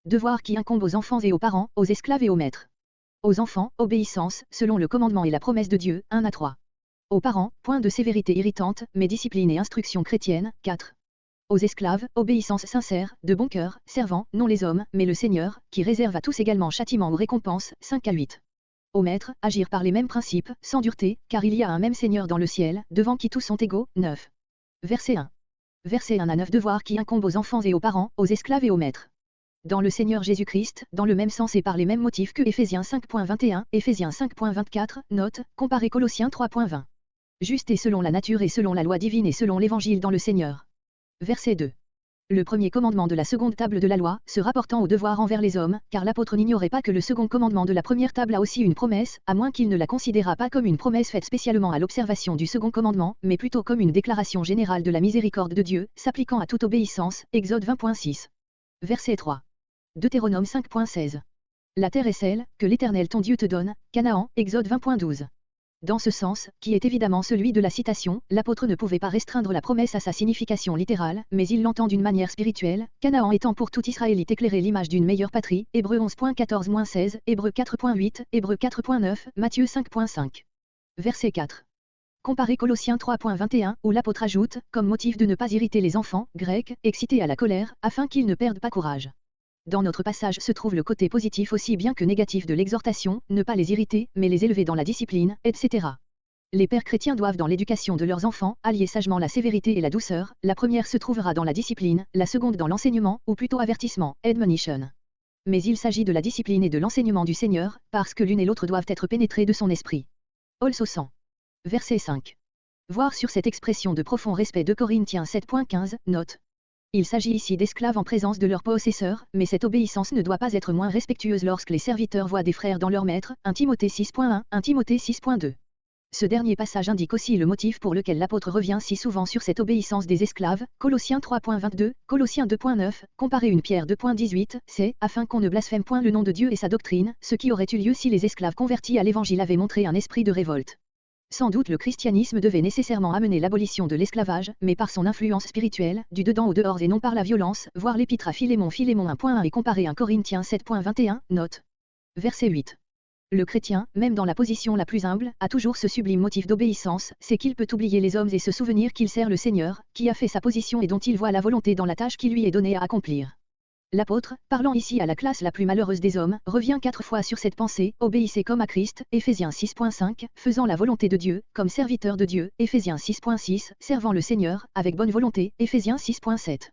Devoir qui incombe aux enfants et aux parents, aux esclaves et aux maîtres. Aux enfants, obéissance, selon le commandement et la promesse de Dieu, 1 à 3. Aux parents, point de sévérité irritante, mais discipline et instruction chrétienne, 4. Aux esclaves, obéissance sincère, de bon cœur, servant, non les hommes, mais le Seigneur, qui réserve à tous également châtiment ou récompense, 5 à 8. Aux maîtres, agir par les mêmes principes, sans dureté, car il y a un même Seigneur dans le ciel, devant qui tous sont égaux, 9. Verset 1. Verset 1 à 9. Devoir qui incombe aux enfants et aux parents, aux esclaves et aux maîtres. Dans le Seigneur Jésus-Christ, dans le même sens et par les mêmes motifs que Éphésiens 5.21, Éphésiens 5.24, note, comparez Colossiens 3.20. Juste et selon la nature et selon la loi divine et selon l'évangile dans le Seigneur. Verset 2. Le premier commandement de la seconde table de la loi, se rapportant au devoir envers les hommes, car l'apôtre n'ignorait pas que le second commandement de la première table a aussi une promesse, à moins qu'il ne la considérât pas comme une promesse faite spécialement à l'observation du second commandement, mais plutôt comme une déclaration générale de la miséricorde de Dieu, s'appliquant à toute obéissance, Exode 20.6. Verset 3. Deutéronome 5.16. La terre est celle que l'Éternel ton Dieu te donne, Canaan, Exode 20.12. Dans ce sens, qui est évidemment celui de la citation, l'apôtre ne pouvait pas restreindre la promesse à sa signification littérale, mais il l'entend d'une manière spirituelle, Canaan étant pour tout Israélite éclairé l'image d'une meilleure patrie, Hébreux 11.14-16, Hébreux 4.8, Hébreux 4.9, Matthieu 5.5. Verset 4. Comparez Colossiens 3.21, où l'apôtre ajoute, comme motif de ne pas irriter les enfants, grecs, excités à la colère, afin qu'ils ne perdent pas courage. Dans notre passage se trouve le côté positif aussi bien que négatif de l'exhortation, ne pas les irriter, mais les élever dans la discipline, etc. Les pères chrétiens doivent dans l'éducation de leurs enfants, allier sagement la sévérité et la douceur, la première se trouvera dans la discipline, la seconde dans l'enseignement, ou plutôt avertissement, admonition. Mais il s'agit de la discipline et de l'enseignement du Seigneur, parce que l'une et l'autre doivent être pénétrées de son esprit. Also 100. Verset 5. Voir sur cette expression de profond respect de Corinthiens 7.15, note. Il s'agit ici d'esclaves en présence de leurs possesseurs, mais cette obéissance ne doit pas être moins respectueuse lorsque les serviteurs voient des frères dans leur maître, 1 Timothée 6.1, 1 Timothée 6.2. Ce dernier passage indique aussi le motif pour lequel l'apôtre revient si souvent sur cette obéissance des esclaves, Colossiens 3.22, Colossiens 2.9, comparez 1 Pierre 2.18, c'est, afin qu'on ne blasphème point le nom de Dieu et sa doctrine, ce qui aurait eu lieu si les esclaves convertis à l'évangile avaient montré un esprit de révolte. Sans doute le christianisme devait nécessairement amener l'abolition de l'esclavage, mais par son influence spirituelle, du dedans au dehors et non par la violence, voir l'épître à Philémon 1.1 et comparer 1 Corinthiens 7.21, note. Verset 8. Le chrétien, même dans la position la plus humble, a toujours ce sublime motif d'obéissance, c'est qu'il peut oublier les hommes et se souvenir qu'il sert le Seigneur, qui a fait sa position et dont il voit la volonté dans la tâche qui lui est donnée à accomplir. L'apôtre, parlant ici à la classe la plus malheureuse des hommes, revient 4 fois sur cette pensée, obéissez comme à Christ, Éphésiens 6.5, faisant la volonté de Dieu, comme serviteur de Dieu, Éphésiens 6.6, servant le Seigneur, avec bonne volonté, Éphésiens 6.7.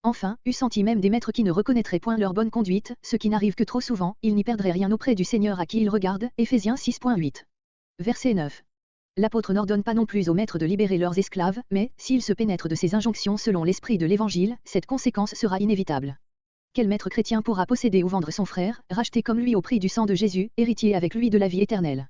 Enfin, eût senti même des maîtres qui ne reconnaîtraient point leur bonne conduite, ce qui n'arrive que trop souvent, ils n'y perdraient rien auprès du Seigneur à qui ils regardent, Éphésiens 6.8. Verset 9. L'apôtre n'ordonne pas non plus aux maîtres de libérer leurs esclaves, mais, s'ils se pénètrent de ces injonctions selon l'esprit de l'Évangile, cette conséquence sera inévitable. Quel maître chrétien pourra posséder ou vendre son frère, racheté comme lui au prix du sang de Jésus, héritier avec lui de la vie éternelle?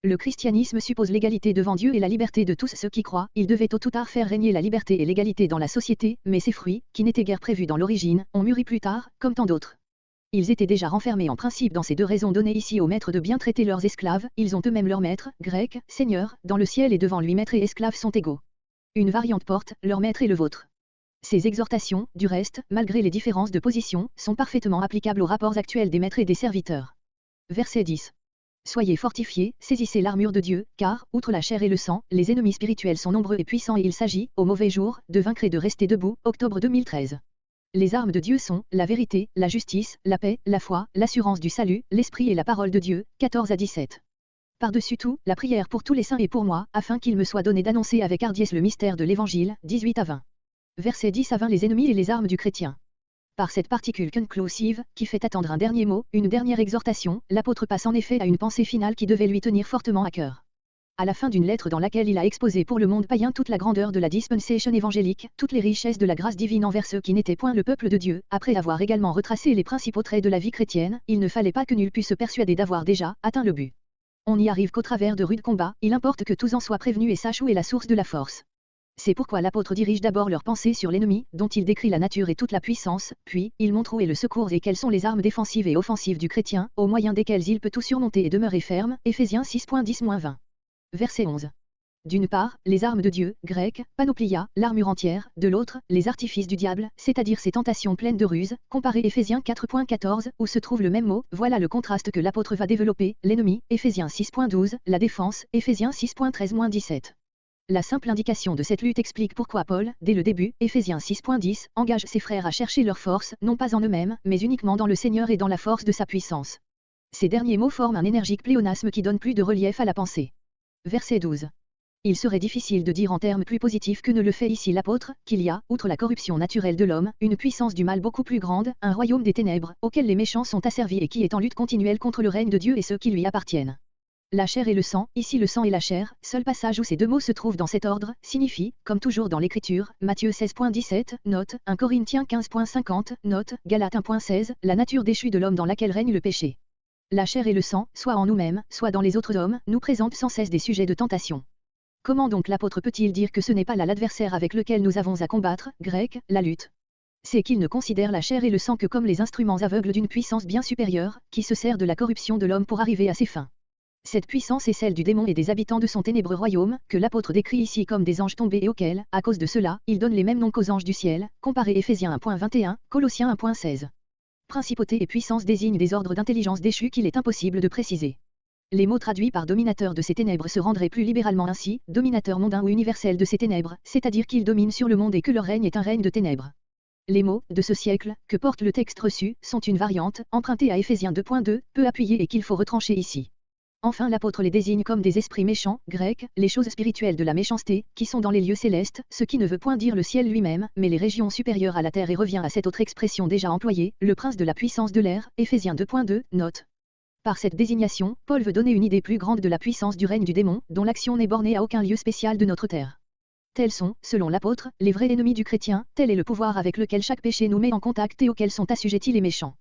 Le christianisme suppose l'égalité devant Dieu et la liberté de tous ceux qui croient, il devait tôt ou tard faire régner la liberté et l'égalité dans la société, mais ces fruits, qui n'étaient guère prévus dans l'origine, ont mûri plus tard, comme tant d'autres. Ils étaient déjà renfermés en principe dans ces 2 raisons données ici aux maîtres de bien traiter leurs esclaves, ils ont eux-mêmes leur maître, grec, Seigneur, dans le ciel et devant lui maître et esclave sont égaux. Une variante porte, leur maître est le vôtre. Ces exhortations, du reste, malgré les différences de position, sont parfaitement applicables aux rapports actuels des maîtres et des serviteurs. Verset 10. Soyez fortifiés, saisissez l'armure de Dieu, car, outre la chair et le sang, les ennemis spirituels sont nombreux et puissants et il s'agit, au mauvais jour, de vaincre et de rester debout, octobre 2013. Les armes de Dieu sont, la vérité, la justice, la paix, la foi, l'assurance du salut, l'esprit et la parole de Dieu, 14 à 17. Par-dessus tout, la prière pour tous les saints et pour moi, afin qu'il me soit donné d'annoncer avec hardiesse le mystère de l'Évangile, 18 à 20. Versets 10 à 20 les ennemis et les armes du chrétien. Par cette particule conclusive, qui fait attendre un dernier mot, une dernière exhortation, l'apôtre passe en effet à une pensée finale qui devait lui tenir fortement à cœur. À la fin d'une lettre dans laquelle il a exposé pour le monde païen toute la grandeur de la dispensation évangélique, toutes les richesses de la grâce divine envers ceux qui n'étaient point le peuple de Dieu, après avoir également retracé les principaux traits de la vie chrétienne, il ne fallait pas que nul pût se persuader d'avoir déjà atteint le but. On n'y arrive qu'au travers de rudes combats, il importe que tous en soient prévenus et sachent où est la source de la force. C'est pourquoi l'apôtre dirige d'abord leur pensée sur l'ennemi, dont il décrit la nature et toute la puissance, puis, il montre où est le secours et quelles sont les armes défensives et offensives du chrétien, au moyen desquelles il peut tout surmonter et demeurer ferme, Éphésiens 6.10-20. Verset 11. D'une part, les armes de Dieu, grec, panoplia, l'armure entière, de l'autre, les artifices du diable, c'est-à-dire ces tentations pleines de ruses, comparez Éphésiens 4.14, où se trouve le même mot, voilà le contraste que l'apôtre va développer, l'ennemi, Éphésiens 6.12, la défense, Éphésiens 6.13-17. La simple indication de cette lutte explique pourquoi Paul, dès le début, Éphésiens 6.10, engage ses frères à chercher leur force, non pas en eux-mêmes, mais uniquement dans le Seigneur et dans la force de sa puissance. Ces derniers mots forment un énergique pléonasme qui donne plus de relief à la pensée. Verset 12. Il serait difficile de dire en termes plus positifs que ne le fait ici l'apôtre, qu'il y a, outre la corruption naturelle de l'homme, une puissance du mal beaucoup plus grande, un royaume des ténèbres, auquel les méchants sont asservis et qui est en lutte continuelle contre le règne de Dieu et ceux qui lui appartiennent. La chair et le sang, ici le sang et la chair, seul passage où ces deux mots se trouvent dans cet ordre, signifie, comme toujours dans l'Écriture, Matthieu 16.17, note, 1 Corinthiens 15.50, note, Galates 1.16, la nature déchue de l'homme dans laquelle règne le péché. La chair et le sang, soit en nous-mêmes, soit dans les autres hommes, nous présentent sans cesse des sujets de tentation. Comment donc l'apôtre peut-il dire que ce n'est pas là l'adversaire avec lequel nous avons à combattre, grec, la lutte? C'est qu'il ne considère la chair et le sang que comme les instruments aveugles d'une puissance bien supérieure, qui se sert de la corruption de l'homme pour arriver à ses fins. Cette puissance est celle du démon et des habitants de son ténébreux royaume, que l'apôtre décrit ici comme des anges tombés et auxquels, à cause de cela, il donne les mêmes noms qu'aux anges du ciel, comparez Éphésiens 1.21, Colossiens 1.16. Principauté et puissance désignent des ordres d'intelligence déchus qu'il est impossible de préciser. Les mots traduits par dominateur de ces ténèbres se rendraient plus libéralement ainsi, dominateur mondain ou universel de ces ténèbres, c'est-à-dire qu'il domine sur le monde et que leur règne est un règne de ténèbres. Les mots, de ce siècle, que porte le texte reçu, sont une variante, empruntée à Éphésiens 2.2, peu appuyée et qu'il faut retrancher ici. Enfin l'apôtre les désigne comme des esprits méchants, grecs, les choses spirituelles de la méchanceté, qui sont dans les lieux célestes, ce qui ne veut point dire le ciel lui-même, mais les régions supérieures à la terre et revient à cette autre expression déjà employée, le prince de la puissance de l'air, Éphésiens 2.2, note. Par cette désignation, Paul veut donner une idée plus grande de la puissance du règne du démon, dont l'action n'est bornée à aucun lieu spécial de notre terre. Tels sont, selon l'apôtre, les vrais ennemis du chrétien, tel est le pouvoir avec lequel chaque péché nous met en contact et auquel sont assujettis les méchants.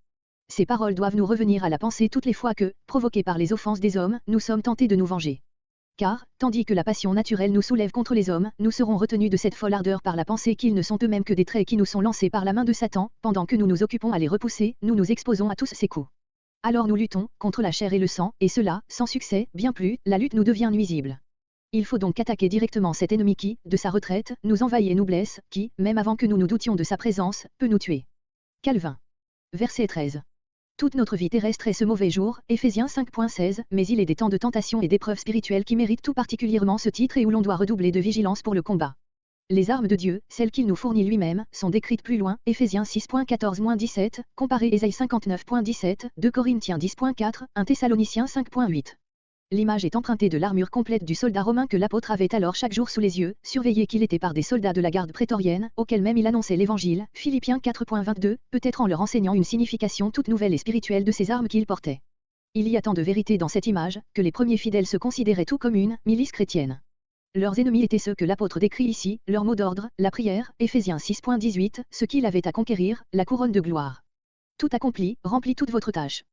Ces paroles doivent nous revenir à la pensée toutes les fois que, provoqués par les offenses des hommes, nous sommes tentés de nous venger. Car, tandis que la passion naturelle nous soulève contre les hommes, nous serons retenus de cette folle ardeur par la pensée qu'ils ne sont eux-mêmes que des traits qui nous sont lancés par la main de Satan, pendant que nous nous occupons à les repousser, nous nous exposons à tous ces coups. Alors nous luttons, contre la chair et le sang, et cela, sans succès, bien plus, la lutte nous devient nuisible. Il faut donc attaquer directement cet ennemi qui, de sa retraite, nous envahit et nous blesse, qui, même avant que nous nous doutions de sa présence, peut nous tuer. Calvin. Verset 13. Toute notre vie terrestre est ce mauvais jour, Éphésiens 5.16, mais il est des temps de tentation et d'épreuves spirituelles qui méritent tout particulièrement ce titre et où l'on doit redoubler de vigilance pour le combat. Les armes de Dieu, celles qu'il nous fournit lui-même, sont décrites plus loin, Éphésiens 6.14-17, comparez Ésaïe 59.17, 2 Corinthiens 10.4, 1 Thessaloniciens 5.8. L'image est empruntée de l'armure complète du soldat romain que l'apôtre avait alors chaque jour sous les yeux, surveillé qu'il était par des soldats de la garde prétorienne, auxquels même il annonçait l'évangile, Philippiens 4.22, peut-être en leur enseignant une signification toute nouvelle et spirituelle de ces armes qu'il portait. Il y a tant de vérité dans cette image, que les premiers fidèles se considéraient tout comme une milice chrétienne. Leurs ennemis étaient ceux que l'apôtre décrit ici, leur mot d'ordre, la prière, Éphésiens 6.18, ce qu'il avait à conquérir, la couronne de gloire. Tout accompli, remplit toute votre tâche.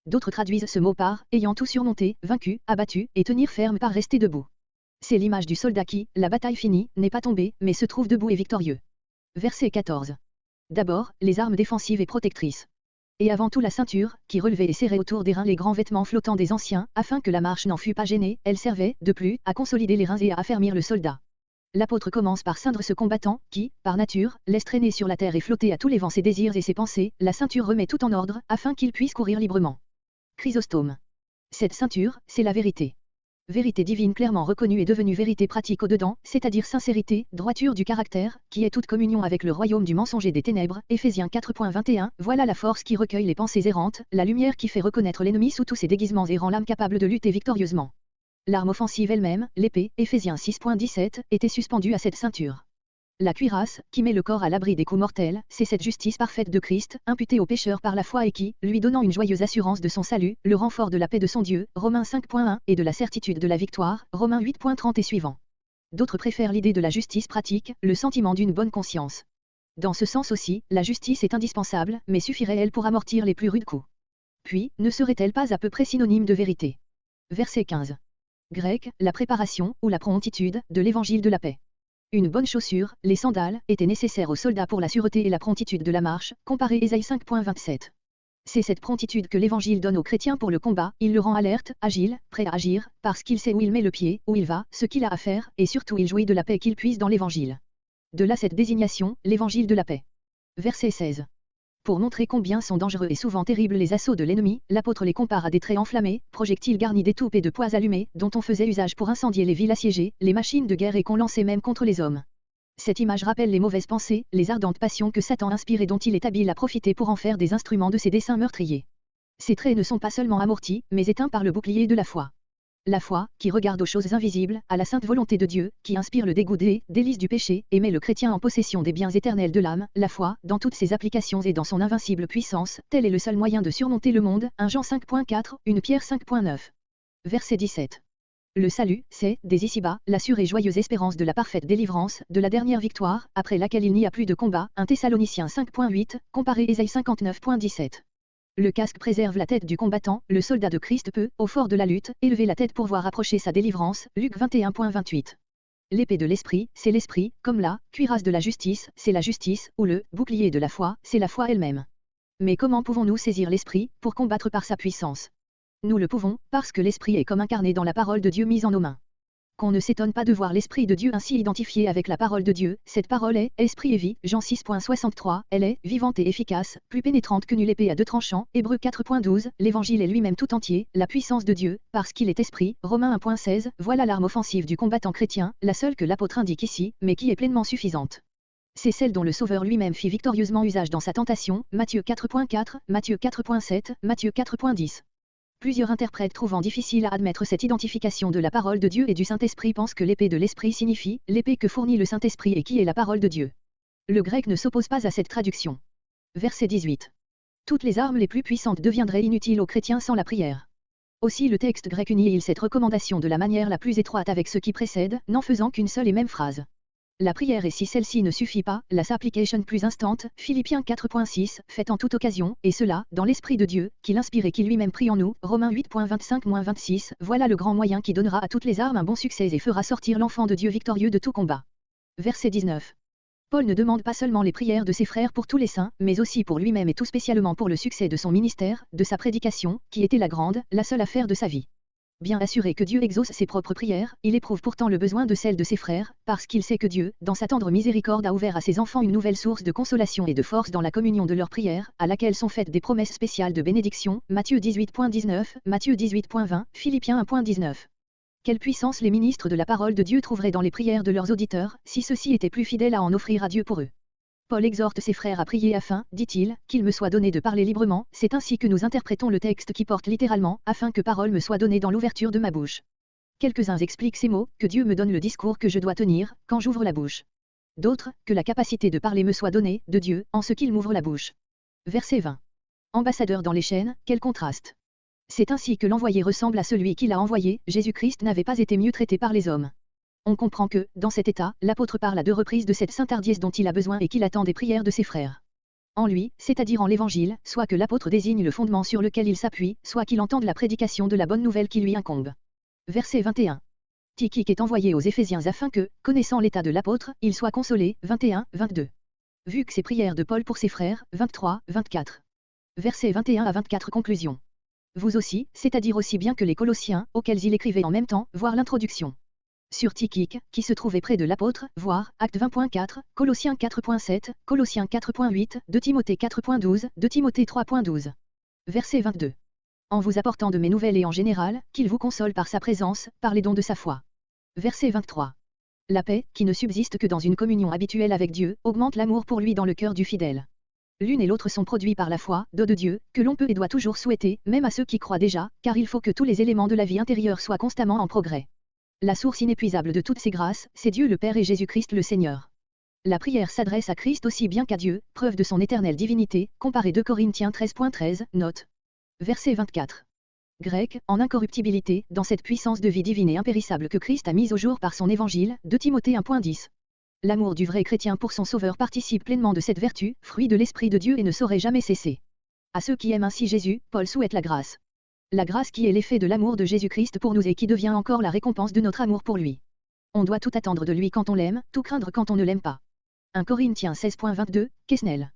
D'autres traduisent ce mot par, ayant tout surmonté, vaincu, abattu, et tenir ferme par rester debout. C'est l'image du soldat qui, la bataille finie, n'est pas tombé, mais se trouve debout et victorieux. Verset 14. D'abord, les armes défensives et protectrices. Et avant tout la ceinture, qui relevait et serrait autour des reins les grands vêtements flottants des anciens, afin que la marche n'en fût pas gênée, elle servait, de plus, à consolider les reins et à affermir le soldat. L'apôtre commence par ceindre ce combattant, qui, par nature, laisse traîner sur la terre et flotter à tous les vents ses désirs et ses pensées, la ceinture remet tout en ordre, afin qu'il puisse courir librement. Chrysostome. Cette ceinture, c'est la vérité. Vérité divine clairement reconnue et devenue vérité pratique au-dedans, c'est-à-dire sincérité, droiture du caractère, qui est toute communion avec le royaume du mensonge et des ténèbres, Éphésiens 4.21, voilà la force qui recueille les pensées errantes, la lumière qui fait reconnaître l'ennemi sous tous ses déguisements et rend l'âme capable de lutter victorieusement. L'arme offensive elle-même, l'épée, Éphésiens 6.17, était suspendue à cette ceinture. La cuirasse, qui met le corps à l'abri des coups mortels, c'est cette justice parfaite de Christ, imputée au pécheur par la foi et qui, lui donnant une joyeuse assurance de son salut, le renfort de la paix de son Dieu, Romains 5.1, et de la certitude de la victoire, Romains 8.30 et suivants. D'autres préfèrent l'idée de la justice pratique, le sentiment d'une bonne conscience. Dans ce sens aussi, la justice est indispensable, mais suffirait-elle pour amortir les plus rudes coups? Puis, ne serait-elle pas à peu près synonyme de vérité? Verset 15. Grec, la préparation, ou la promptitude, de l'évangile de la paix. Une bonne chaussure, les sandales, étaient nécessaires aux soldats pour la sûreté et la promptitude de la marche, comparez Ésaïe 5.27. C'est cette promptitude que l'Évangile donne aux chrétiens pour le combat, il le rend alerte, agile, prêt à agir, parce qu'il sait où il met le pied, où il va, ce qu'il a à faire, et surtout il jouit de la paix qu'il puise dans l'Évangile. De là cette désignation, l'Évangile de la paix. Verset 16. Pour montrer combien sont dangereux et souvent terribles les assauts de l'ennemi, l'apôtre les compare à des traits enflammés, projectiles garnis d'étoupes et de poix allumés, dont on faisait usage pour incendier les villes assiégées, les machines de guerre et qu'on lançait même contre les hommes. Cette image rappelle les mauvaises pensées, les ardentes passions que Satan inspire et dont il est habile à profiter pour en faire des instruments de ses desseins meurtriers. Ces traits ne sont pas seulement amortis, mais éteints par le bouclier de la foi. La foi, qui regarde aux choses invisibles, à la sainte volonté de Dieu, qui inspire le dégoût des délices du péché, et met le chrétien en possession des biens éternels de l'âme, la foi, dans toutes ses applications et dans son invincible puissance, tel est le seul moyen de surmonter le monde, 1 Jean 5.4, 1 Pierre 5.9. Verset 17. Le salut, c'est, dès ici-bas, la sûre et joyeuse espérance de la parfaite délivrance, de la dernière victoire, après laquelle il n'y a plus de combat, 1 Thessaloniciens 5.8, comparé Ésaïe 59.17. Le casque préserve la tête du combattant, le soldat de Christ peut, au fort de la lutte, élever la tête pour voir approcher sa délivrance, Luc 21.28. L'épée de l'esprit, c'est l'esprit, comme la cuirasse de la justice, c'est la justice, ou le bouclier de la foi, c'est la foi elle-même. Mais comment pouvons-nous saisir l'esprit, pour combattre par sa puissance? Nous le pouvons, parce que l'esprit est comme incarné dans la parole de Dieu mise en nos mains. Qu'on ne s'étonne pas de voir l'Esprit de Dieu ainsi identifié avec la parole de Dieu, cette parole est, esprit et vie, Jean 6.63, elle est, vivante et efficace, plus pénétrante que nulle épée à deux tranchants, Hébreux 4.12, l'Évangile est lui-même tout entier, la puissance de Dieu, parce qu'il est esprit, Romains 1.16, voilà l'arme offensive du combattant chrétien, la seule que l'apôtre indique ici, mais qui est pleinement suffisante. C'est celle dont le Sauveur lui-même fit victorieusement usage dans sa tentation, Matthieu 4.4, Matthieu 4.7, Matthieu 4.10. Plusieurs interprètes trouvant difficile à admettre cette identification de la parole de Dieu et du Saint-Esprit pensent que l'épée de l'Esprit signifie l'épée que fournit le Saint-Esprit et qui est la parole de Dieu. Le grec ne s'oppose pas à cette traduction. Verset 18. Toutes les armes les plus puissantes deviendraient inutiles aux chrétiens sans la prière. Aussi le texte grec unit-il cette recommandation de la manière la plus étroite avec ce qui précède, n'en faisant qu'une seule et même phrase. La prière et si celle-ci ne suffit pas, la supplication plus instante, Philippiens 4.6, faite en toute occasion, et cela, dans l'Esprit de Dieu, qui l'inspire et qui lui-même prie en nous, Romains 8.25-26, voilà le grand moyen qui donnera à toutes les armes un bon succès et fera sortir l'enfant de Dieu victorieux de tout combat. Verset 19. Paul ne demande pas seulement les prières de ses frères pour tous les saints, mais aussi pour lui-même et tout spécialement pour le succès de son ministère, de sa prédication, qui était la grande, la seule affaire de sa vie. Bien assuré que Dieu exauce ses propres prières, il éprouve pourtant le besoin de celles de ses frères, parce qu'il sait que Dieu, dans sa tendre miséricorde, a ouvert à ses enfants une nouvelle source de consolation et de force dans la communion de leurs prières, à laquelle sont faites des promesses spéciales de bénédiction, Matthieu 18.19, Matthieu 18.20, Philippiens 1.19. Quelle puissance les ministres de la parole de Dieu trouveraient dans les prières de leurs auditeurs, si ceux-ci étaient plus fidèles à en offrir à Dieu pour eux. Paul exhorte ses frères à prier afin, dit-il, qu'il me soit donné de parler librement, c'est ainsi que nous interprétons le texte qui porte littéralement, afin que parole me soit donnée dans l'ouverture de ma bouche. Quelques-uns expliquent ces mots, que Dieu me donne le discours que je dois tenir, quand j'ouvre la bouche. D'autres, que la capacité de parler me soit donnée, de Dieu, en ce qu'il m'ouvre la bouche. Verset 20. Ambassadeur dans les chaînes, quel contraste. C'est ainsi que l'envoyé ressemble à celui qui l'a envoyé, Jésus-Christ n'avait pas été mieux traité par les hommes. On comprend que, dans cet état, l'apôtre parle à deux reprises de cette sainte hardiesse dont il a besoin et qu'il attend des prières de ses frères. En lui, c'est-à-dire en l'Évangile, soit que l'apôtre désigne le fondement sur lequel il s'appuie, soit qu'il entende la prédication de la bonne nouvelle qui lui incombe. Verset 21. Tychique est envoyé aux Éphésiens afin que, connaissant l'état de l'apôtre, il soit consolé, 21-22. Vu que ces prières de Paul pour ses frères, 23-24. Verset 21 à 24 conclusion. Vous aussi, c'est-à-dire aussi bien que les Colossiens, auxquels il écrivait en même temps, voir l'introduction. Sur Tychique, qui se trouvait près de l'apôtre, voir, Acte 20.4, Colossiens 4.7, Colossiens 4.8, 2 Timothée 4.12, 2 Timothée 3.12. Verset 22. En vous apportant de mes nouvelles et en général, qu'il vous console par sa présence, par les dons de sa foi. Verset 23. La paix, qui ne subsiste que dans une communion habituelle avec Dieu, augmente l'amour pour lui dans le cœur du fidèle. L'une et l'autre sont produits par la foi, don de Dieu, que l'on peut et doit toujours souhaiter, même à ceux qui croient déjà, car il faut que tous les éléments de la vie intérieure soient constamment en progrès. La source inépuisable de toutes ces grâces, c'est Dieu le Père et Jésus-Christ le Seigneur. La prière s'adresse à Christ aussi bien qu'à Dieu, preuve de son éternelle divinité, comparé 2 Corinthiens 13.13, note. Verset 24. Grec, en incorruptibilité, dans cette puissance de vie divine et impérissable que Christ a mise au jour par son évangile, 2 Timothée 1.10. L'amour du vrai chrétien pour son Sauveur participe pleinement de cette vertu, fruit de l'Esprit de Dieu et ne saurait jamais cesser. À ceux qui aiment ainsi Jésus, Paul souhaite la grâce. La grâce qui est l'effet de l'amour de Jésus-Christ pour nous et qui devient encore la récompense de notre amour pour lui. On doit tout attendre de lui quand on l'aime, tout craindre quand on ne l'aime pas. 1 Corinthiens 16.22, Quesnel.